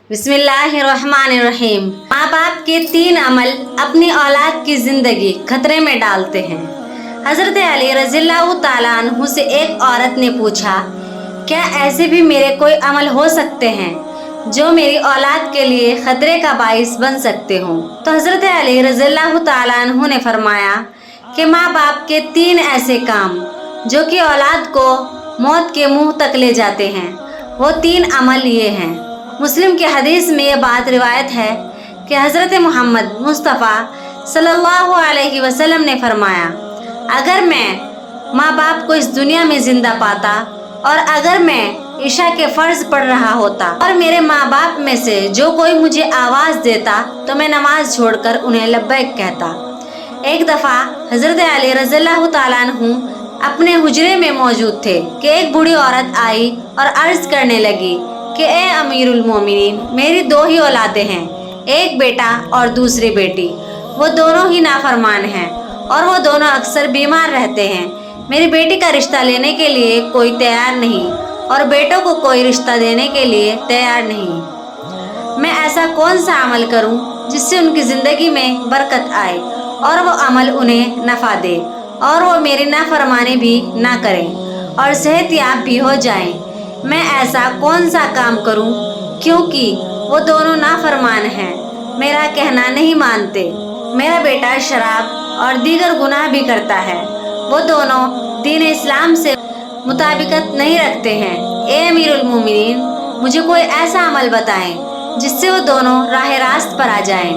बिस्मिल्लाहिर्रहमानिर्रहीम। माँ बाप के 3 अमल अपनी औलाद की जिंदगी खतरे में डालते हैं। हजरत अली रज़ियल्लाहु ताला अन्हु से एक औरत ने पूछा, क्या ऐसे भी मेरे कोई अमल हो सकते हैं जो मेरी औलाद के लिए खतरे का बाइस बन सकते हों? तो हजरत अली रज़ियल्लाहु ताला अन्हु ने फरमाया कि माँ बाप के 3 ऐसे काम जो कि औलाद को मौत के मुंह तक ले जाते हैं, वो 3 अमल ये हैं। मुस्लिम के हदीस में ये बात रिवायत है कि हज़रत मोहम्मद मुस्तफ़ा सल्लल्लाहु अलैहि वसल्लम ने फरमाया, अगर मैं माँ बाप को इस दुनिया में ज़िंदा पाता और अगर मैं ईशा के फ़र्ज़ पढ़ रहा होता और मेरे माँ बाप में से जो कोई मुझे आवाज़ देता तो मैं नमाज छोड़कर उन्हें लब्बैक कहता। एक दफ़ा हज़रत अली रज़ियल्लाहु ताला अन्हु अपने हुजरे में मौजूद थे कि एक बूढ़ी औरत आई और अर्ज़ करने लगी कि ए अमीरुल मोमिनीन, मेरी 2 ही औलादें हैं, एक बेटा और दूसरी बेटी। वो दोनों ही नाफरमान हैं और वो दोनों अक्सर बीमार रहते हैं। मेरी बेटी का रिश्ता लेने के लिए कोई तैयार नहीं और बेटों को कोई रिश्ता देने के लिए तैयार नहीं। मैं ऐसा कौन सा अमल करूं जिससे उनकी ज़िंदगी में बरकत आए और वो अमल उन्हें नफ़ा दे और वो मेरी नाफरमानी भी ना करें और सेहतयाब भी हो जाएं। मैं ऐसा कौन सा काम करूं क्योंकि वो दोनों नाफरमान हैं, मेरा कहना नहीं मानते। मेरा बेटा शराब और दीगर गुनाह भी करता है। वो दोनों दीन इस्लाम से मुताबिकत नहीं रखते हैं। ए अमीरुल मोमिनीन, मुझे कोई ऐसा अमल बताएं जिससे वो दोनों राह रास्त पर आ जाएं,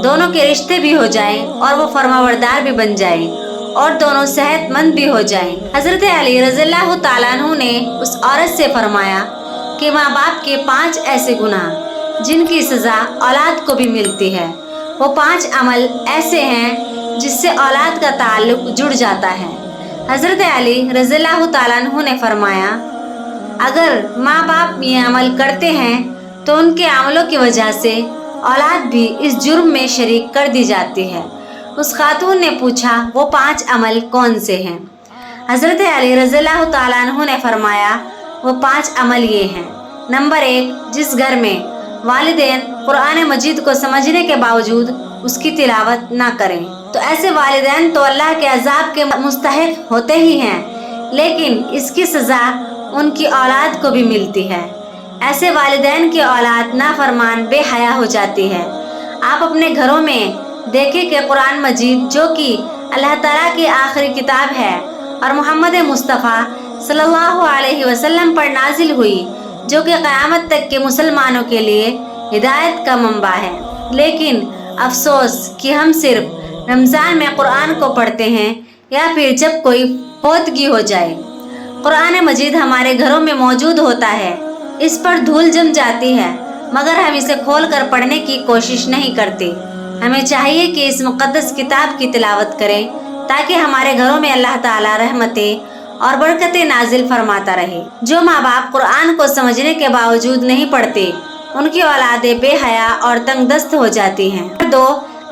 दोनों के रिश्ते भी हो जाएं और वो फरमाबरदार भी बन जाएं और दोनों सेहतमंद भी हो जाएं। हज़रत अली रज़ियल्लाहु ताला अन्हु ने उस औरत से फरमाया कि माँ बाप के 5 ऐसे गुनाह जिनकी सज़ा औलाद को भी मिलती है। वो 5 अमल ऐसे हैं जिससे औलाद का ताल्लुक जुड़ जाता है। हज़रत अली रज़ियल्लाहु ताला अन्हु ने फरमाया, अगर माँ बाप ये अमल करते हैं तो उनके अमलों की वजह से औलाद भी इस जुर्म में शरीक कर दी जाती है। उस खातून ने पूछा, वो 5 अमल कौन से हैं? हज़रत अली रज़ियल्लाहु ताला अन्हु ने फरमाया, वो 5 अमल ये हैं। नंबर 1, जिस घर में वालिदैन कुरान मजीद को समझने के बावजूद उसकी तिलावत ना करें, तो ऐसे वालिदैन तो अल्लाह के अज़ाब के मुस्तहिक होते ही हैं, लेकिन इसकी सज़ा उनकी औलाद को भी मिलती है। ऐसे वालिदैन की औलाद नाफरमान बेहया हो जाती है। आप अपने घरों में देखें कि कुरान मजीद जो कि अल्लाह ताला की आखिरी किताब है और मोहम्मद मुस्तफ़ा सल्लल्लाहु अलैहि वसल्लम पर नाजिल हुई, जो कि क़यामत तक के मुसलमानों के लिए हिदायत का मंबा है, लेकिन अफसोस कि हम सिर्फ रमज़ान में कुरान को पढ़ते हैं या फिर जब कोई फौतगी हो जाए। कुरान मजीद हमारे घरों में मौजूद होता है, इस पर धूल जम जाती है, मगर हम इसे खोल कर पढ़ने की कोशिश नहीं करते। हमें चाहिए कि इस मुक़द्दस किताब की तिलावत करें ताकि हमारे घरों में अल्लाह ताला रहमतें और बरकतें नाजिल फरमाता रहे। जो माँ बाप कुरान को समझने के बावजूद नहीं पढ़ते, उनकी औलादें बेहया और तंगदस्त हो जाती हैं। 2,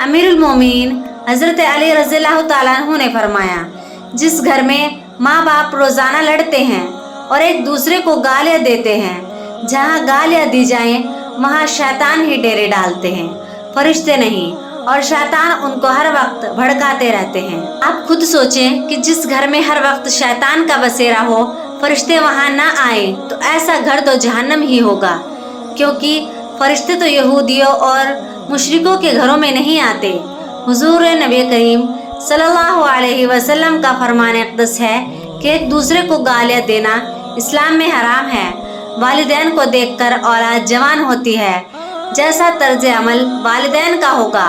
अमीरुल मोमिनीन हज़रत अली रज़ियल्लाहु ताला अन्हु ने फरमाया, जिस घर में माँ बाप रोज़ाना लड़ते हैं और एक दूसरे को गालियाँ देते हैं, जहाँ गालियाँ दी जाएं वहाँ शैतान ही डेरे डालते हैं, फरिश्ते नहीं, और शैतान उनको हर वक्त भड़काते रहते हैं। आप खुद सोचें कि जिस घर में हर वक्त शैतान का बसेरा हो, फरिश्ते वहाँ ना आए, तो ऐसा घर तो जहन्नम ही होगा, क्योंकि फरिश्ते तो यहूदियों और मुशरिकों के घरों में नहीं आते। हुजूर नबी करीम सल्लल्लाहु अलैहि वसल्लम का फरमान अक़दस है कि एक दूसरे को गालियाँ देना इस्लाम में हराम है। वालिदैन को देखकर औलाद जवान होती है। जैसा तर्ज अमल वालिदैन का होगा,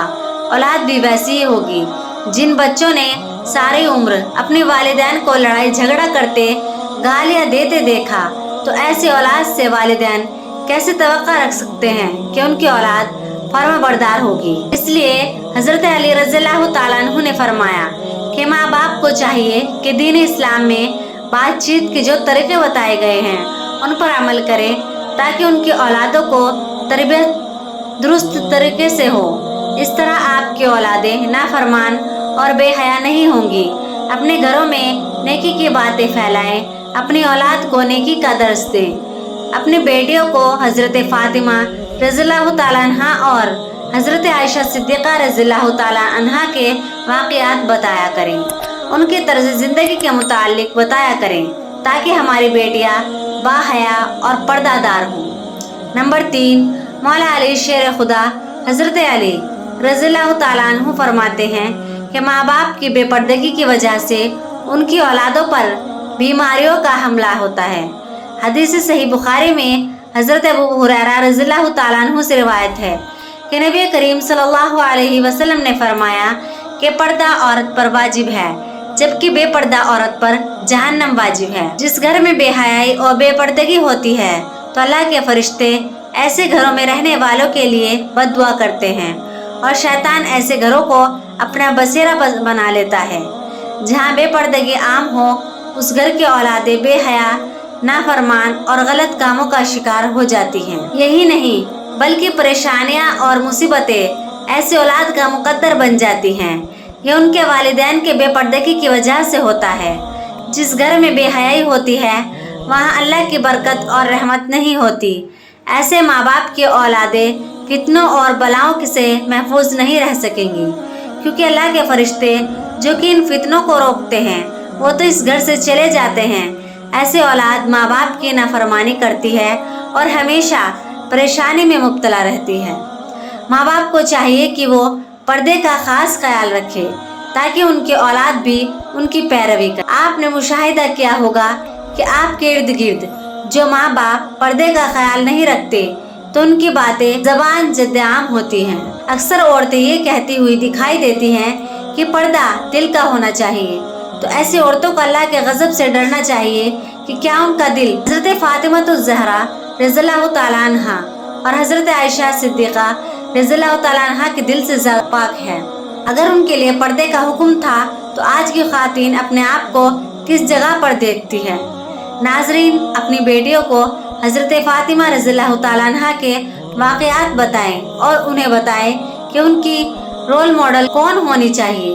औलाद भी वैसी ही होगी। जिन बच्चों ने सारी उम्र अपने वालिदैन को लड़ाई झगड़ा करते, गालियाँ देते देखा, तो ऐसी औलाद से वालिदैन कैसे तवक्का रख सकते हैं कि उनकी औलाद फर्माबरदार होगी। इसलिए हज़रत अली रज़ियल्लाहु ताला अन्हु ने फरमाया कि माँ बाप को चाहिए कि दीन इस्लाम में बातचीत के जो तरीके बताए गए हैं उन पर अमल करें ताकि उनकी औलादों को तरबियत दुरुस्त तरीके से हो। इस तरह आपकी औलादें नाफरमान और बेहया नहीं होंगी। अपने घरों में नेकी की बातें फैलाएं, अपनी औलाद को नेकी का दर्स दें। अपनी बेटियों को हज़रत फ़ातिमा रज़ियल्लाहु ताला अन्हा और हज़रत आयशा सिद्दीक़ा रज़ियल्लाहु ताला अन्हा के वाक़ियात बताया करें, उनके तर्ज़ ज़िंदगी के मुतालिक बताया करें, ताकि हमारी बेटियां बाहया और पर्दादार हों। नंबर 3, मौला अली शेर खुदा हज़रत अली रज़ियल्लाहु ताला अन्हु फरमाते हैं कि माँ बाप की बेपर्दगी की वजह से उनकी औलादों पर बीमारियों का हमला होता है। हदीस सही बुखारी में हज़रत अबू हुरैरा रज़ियल्लाहु ताला अन्हु से रिवायत है कि नबी करीम सल्लल्लाहु अलैहि वसल्लम ने फरमाया कि पर्दा औरत पर वाजिब है, जबकि बेपर्दा औरत पर जहन्नम वाजिब है। जिस घर में बेहयाई और बेपर्दगी होती है तो अल्लाह के फरिश्ते ऐसे घरों में रहने वालों के लिए बद्दुआ करते हैं और शैतान ऐसे घरों को अपना बसेरा बना लेता है। जहाँ बेपर्दगी आम हो, उस घर की औलादें बेहया, नाफरमान और गलत कामों का शिकार हो जाती हैं। यही नहीं बल्कि परेशानियाँ और मुसीबतें ऐसी औलाद का मुकद्दर बन जाती हैं। यह उनके वालिदैन के बेपर्दगी की वजह से होता है। जिस घर में बेहयाई होती है वहाँ अल्लाह की बरकत और रहमत नहीं होती। ऐसे माँ बाप की औलादें फितनों और बलाओं से महफूज नहीं रह सकेंगी, क्योंकि अल्लाह के फरिश्ते जो कि इन फितनों को रोकते हैं वो तो इस घर से चले जाते हैं। ऐसे औलाद माँ बाप की नाफरमानी करती है और हमेशा परेशानी में मुब्तला रहती है। माँ बाप को चाहिए कि वो पर्दे का खास ख्याल रखे ताकि उनकी औलाद भी उनकी पैरवी करे। आपने मुशाहिदा किया होगा कि आपके इर्द गिर्द जो माँ बाप पर्दे का ख्याल नहीं रखते तो उनकी बातें ज़बान जद्द-ए-आम होती हैं। अक्सर औरतें ये कहती हुई दिखाई देती हैं कि पर्दा दिल का होना चाहिए, तो ऐसी औरतों को अल्लाह के गज़ब से डरना चाहिए कि क्या उनका दिल हज़रत फ़ातिमा-तुज़-ज़हरा रज़ियल्लाहु ताला अन्हा और हज़रत आयशा सिद्दीक़ा रज़ियल्लाहु ताला अन्हा के दिल से ज़्यादा पाक है। अगर उनके लिए पर्दे का हुक्म था तो आज की ख़ातीन अपने आप को किस जगह पर देखती है। नाज़रीन, अपनी बेटियों को हज़रत फ़ातिमा रज़ियल्लाहु ताला अन्हा के वाक़ियात बताएं और उन्हें बताएं कि उनकी रोल मॉडल कौन होनी चाहिए।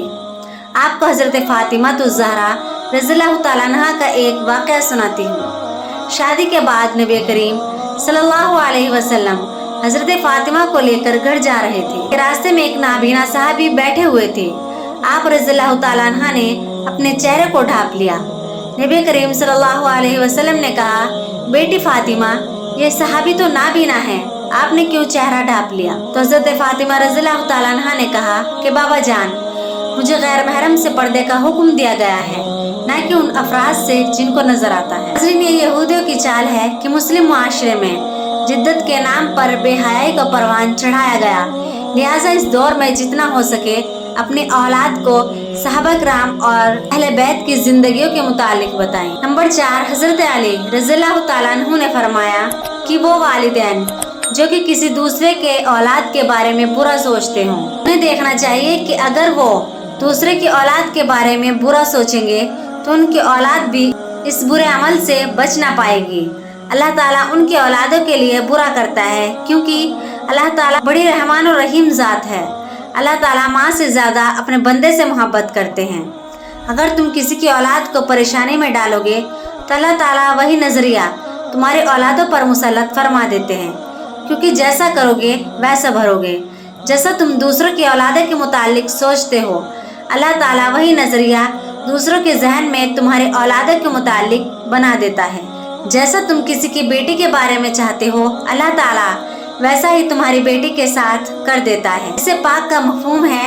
आपको हज़रत फ़ातिमा-तुज़-ज़हरा रज़ियल्लाहु ताला अन्हा का एक वाक़या सुनाती हूँ। शादी के बाद नबी करीम सल्लल्लाहु अलैहि वसल्लम हज़रत फ़ातिमा को लेकर घर जा रहे थे। रास्ते में एक नाबीना साहबी बैठे हुए थे। आप रज़ियल्लाहु ताला अन्हा ने अपने चेहरे को ढाँप लिया। नबी करीम सल्लल्लाहु अलैहि वसल्लम ने कहा, बेटी फ़ातिमा, ये सहाबी तो नाबीना है, आपने क्यों चेहरा ढाँप लिया? तो हज़रत फ़ातिमा रज़ियल्लाहु ताला अन्हा ने कहा कि बाबा जान, मुझे गैर महरम से पर्दे का हुक्म दिया गया है, न कि उन अफराद से जिनको नजर आता है। नाज़रीन, ये यहूदियों की चाल है कि मुस्लिम माशरे में जिद्दत के नाम पर बेहयाई का परवान चढ़ाया गया। लिहाजा इस दौर में जितना हो सके अपनी औलाद को सहाबा किराम और अहले बैत की जिंदगियों के मुतालिक बताएं। नंबर 4, हज़रत अली रज़ियल्लाहु ताला अन्हु ने फरमाया कि वो वालिदैन जो कि किसी दूसरे के औलाद के बारे में बुरा सोचते हों, उन्हें देखना चाहिए कि अगर वो दूसरे की औलाद के बारे में बुरा सोचेंगे तो उनकी औलाद भी इस बुरे अमल से बच ना पाएगी। अल्लाह ताला उनकी औलादों के लिए बुरा करता है, क्योंकि अल्लाह ताला बड़ी रहमान और रहीम ज़ात है। अल्लाह ताला माँ से ज़्यादा अपने बंदे से मोहब्बत करते हैं। अगर तुम किसी की औलाद को परेशानी में डालोगे तो अल्लाह ताला वही नज़रिया तुम्हारी औलादों पर मुसल्लत फरमा देते हैं, क्योंकि जैसा करोगे वैसा भरोगे। जैसा तुम दूसरों की औलादों के मुतालिक सोचते हो, अल्लाह ताला वही नज़रिया दूसरों के जहन में तुम्हारे औलादों के मुतालिक बना देता है। जैसा तुम किसी की बेटी के बारे में चाहते हो, अल्लाह ताला वैसा ही तुम्हारी बेटी के साथ कर देता है। इससे पाक का मफहूम है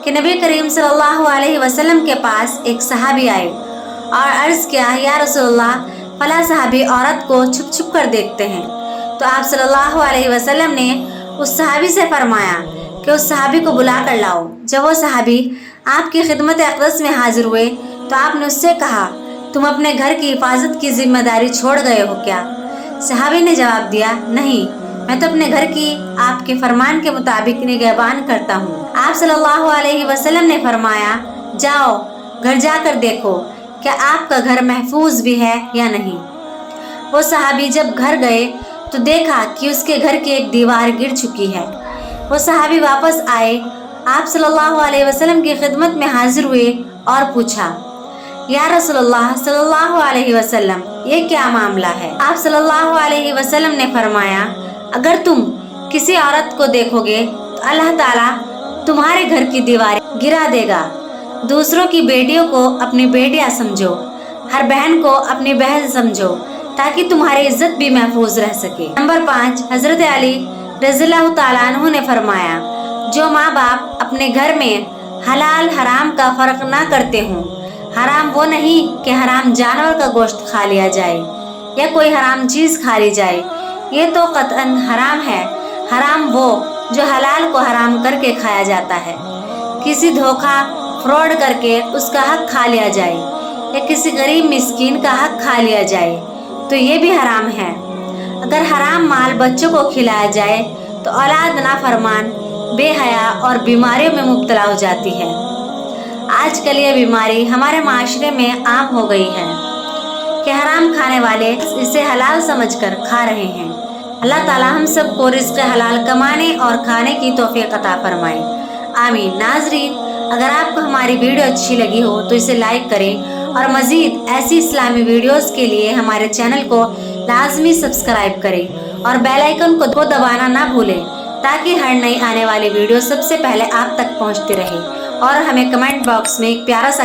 कि नबी करीम सल्लल्लाहु अलैहि वसल्लम के पास एक सहाबी आए और अर्ज़ किया, या रसूलल्लाह, फला सहाबी औरत को छुप छुप कर देखते हैं। तो आप सल्लल्लाहु अलैहि वसल्लम ने उस सहाबी से फरमाया कि उस सहाबी को बुला कर लाओ। जब वो सहाबी आपकी खिदमत अक़दस में हाजिर हुए तो आपने उससे कहा, तुम अपने घर की हिफाजत की जिम्मेदारी छोड़ गए हो क्या? सहाबी ने जवाब दिया, नहीं, मैं तो अपने घर की आपके फरमान के मुताबिक निगहबान करता हूँ। आप सल्लल्लाहु अलैहि वसल्लम ने फरमाया, जाओ घर जाकर देखो क्या आपका घर महफूज भी है या नहीं। वो सहाबी जब घर गए तो देखा कि उसके घर की एक दीवार गिर चुकी है। वो सहाबी वापस आए, आप सल्लल्लाहु अलैहि वसल्लम की खिदमत में हाजिर हुए और पूछा, या रसूलल्लाह सल्लल्लाहु अलैहि वसल्लम, ये क्या मामला है? आप सल्लल्लाहु अलैहि वसल्लम ने फरमाया, अगर तुम किसी औरत को देखोगे तो अल्लाह ताला तुम्हारे घर की दीवारें गिरा देगा। दूसरों की बेटियों को अपनी बेटियां समझो, हर बहन को अपनी बहन समझो, ताकि तुम्हारी इज्जत भी महफूज रह सके। नंबर 5, हजरत अली रज़ियल्लाहु ताला अन्हु ने फरमाया, जो माँ बाप अपने घर में हलाल हराम का फर्क ना करते हों, हराम वो नहीं कि हराम जानवर का गोश्त खा लिया जाए या कोई हराम चीज खा ली जाए, ये तो कतअन हराम है। हराम वो जो हलाल को हराम करके खाया जाता है। किसी धोखा फ्रॉड करके उसका हक खा लिया जाए या किसी गरीब मिस्कीन का हक खा लिया जाए तो ये भी हराम है। अगर हराम माल बच्चों को खिलाया जाए तो औलाद नाफरमान, बेहया और बीमारियों में मुब्तला हो जाती है। आजकल ये बीमारी हमारे माशरे में आम हो गई है कि हराम खाने वाले इसे हलाल समझकर खा रहे हैं। अल्लाह ताला हम सबको रिज़्क़ हलाल कमाने और खाने की तौफीक अता फरमाए, आमीन। नाज़रीन, अगर आपको हमारी वीडियो अच्छी लगी हो तो इसे लाइक करें और मज़ीद ऐसी इस्लामी वीडियोस के लिए हमारे चैनल को लाजमी सब्सक्राइब करें और बेल आइकन को दबाना ना भूलें, ताकि हर नई आने वाली वीडियो सबसे पहले आप तक पहुंचती रहे। और हमें कमेंट बॉक्स में एक प्यारा सा